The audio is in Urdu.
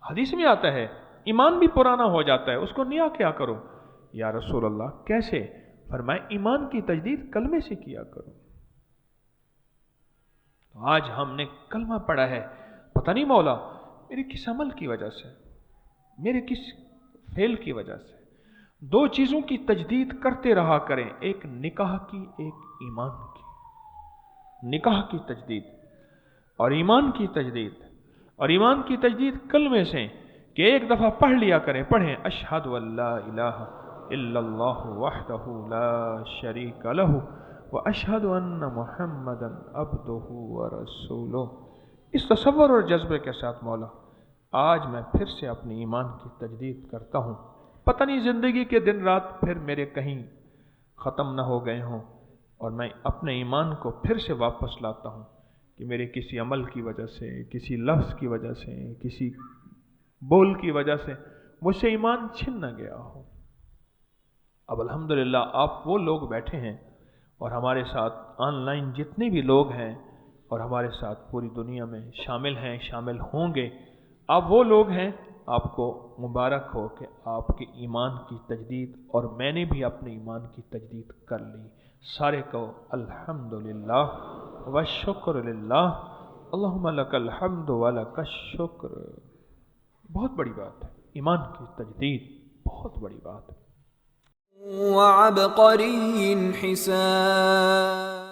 حدیث میں آتا ہے ایمان بھی پرانا ہو جاتا ہے، اس کو نیا کیا کرو؟ یا رسول اللہ کیسے؟ فرمائے ایمان کی تجدید کلمے سے کیا کرو۔ آج ہم نے کلمہ پڑھا ہے، پتہ نہیں مولا میرے کس عمل کی وجہ سے، میرے کس فعل کی وجہ سے۔ دو چیزوں کی تجدید کرتے رہا کریں، ایک نکاح کی، ایک ایمان کی۔ نکاح کی تجدید اور ایمان کی تجدید، اور ایمان کی تجدید کلمے سے کہ ایک دفعہ پڑھ لیا کریں، پڑھیں اشہد ان لا الہ الا اللہ وحدہ لا شریک لہ واشہد ان محمدا عبدہ ورسولہ۔ اس تصور اور جذبے کے ساتھ مولا آج میں پھر سے اپنی ایمان کی تجدید کرتا ہوں، پتہ نہیں زندگی کے دن رات پھر میرے کہیں ختم نہ ہو گئے ہوں، اور میں اپنے ایمان کو پھر سے واپس لاتا ہوں کہ میرے کسی عمل کی وجہ سے، کسی لفظ کی وجہ سے، کسی بول کی وجہ سے مجھ سے ایمان چھن نہ گیا ہو۔ اب الحمدللہ آپ وہ لوگ بیٹھے ہیں اور ہمارے ساتھ آن لائن جتنے بھی لوگ ہیں اور ہمارے ساتھ پوری دنیا میں شامل ہیں، شامل ہوں گے، آپ وہ لوگ ہیں، آپ کو مبارک ہو کہ آپ کے ایمان کی تجدید اور میں نے بھی اپنے ایمان کی تجدید کر لی۔ سارے کہو الحمدللہ والشکر للہ، اللہم لک الحمد ولک الشکر۔ بہت بڑی بات ہے، ایمان کی تجدید بہت بڑی بات ہے۔ وعبقری حسان